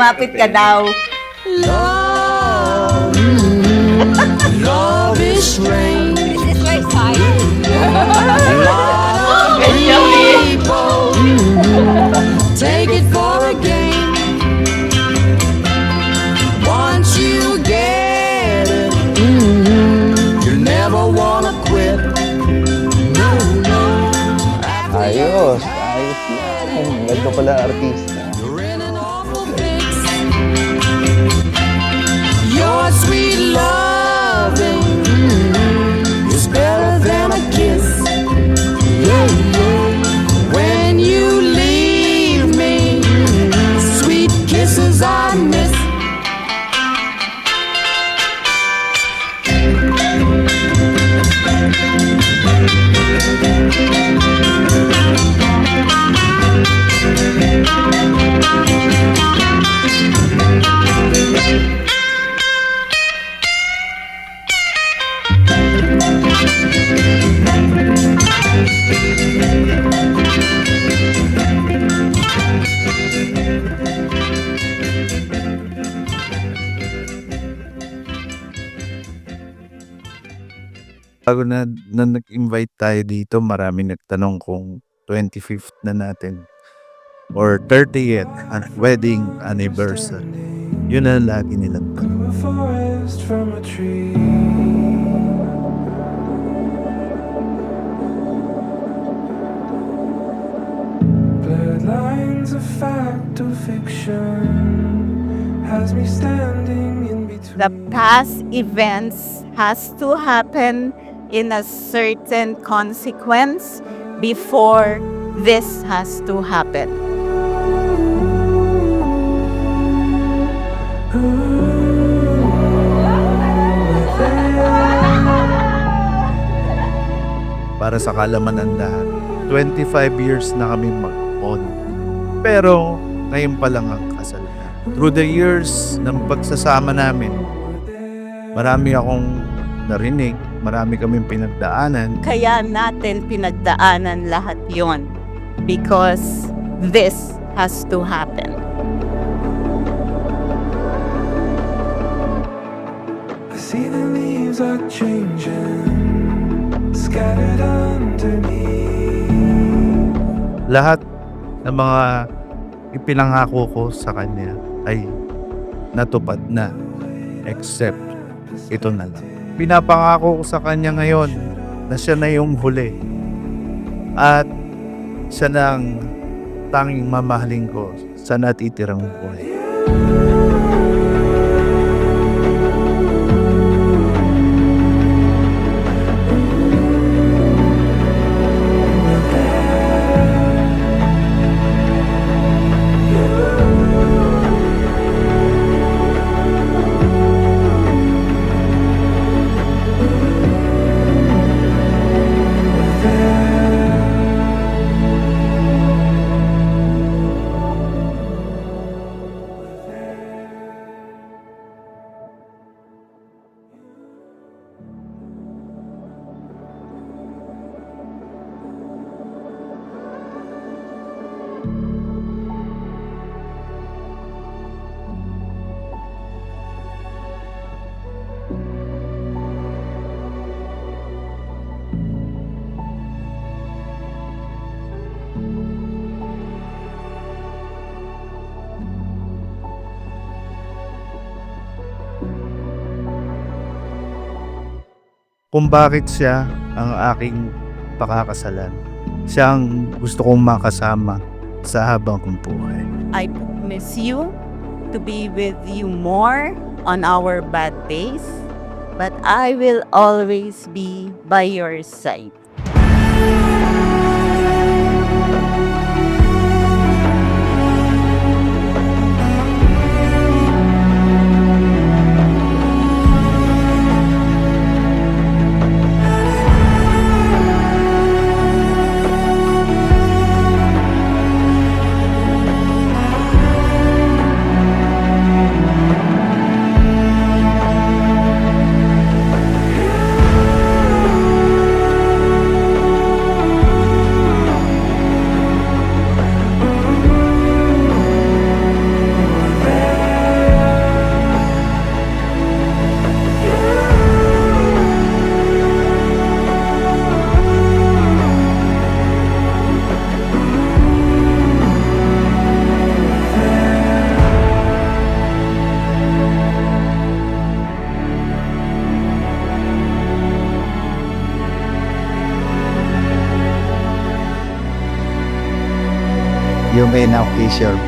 lumapit ka daw. Love, love is strange. This is my style. People take it for a game. Once you get it, you never wanna quit. No, no. Ayos na. Ang ganda pala artista. You're in an awful fix. Your sweet loving is better than a kiss. When you leave me, sweet kisses I miss. Bago na nag-invite tayo dito, marami nagtanong kung 25th na natin or 30th wedding anniversary. Yun ang lagi nilang tanong. A forest from a tree. Blurred lines of fact or fiction has me standing in between. The past events has to happen in a certain consequence before this has to happen. Para sa kalaman ng lahat, 25 years na kami mag-on. Pero ngayon pa lang ang kasal na. Through the years ng pagsasama namin, marami akong narinig, marami kaming pinagdaanan. Kaya natin pinagdaanan lahat yon because this has to happen. I see the leaves are changing, scattered underneath. Lahat ng mga ipinangako ko sa kanya ay natupad na, except ito na lang. Pinapangako ko sa kanya ngayon na siya na yung huli at siya na ang tanging mamahalin ko sa natitirang buhay. Kung bakit siya ang aking pakakasalan. Siya ang gusto kong makasama sa habang kong buhay. I promise you to be with you more on our bad days, but I will always be by your side. may na-occasion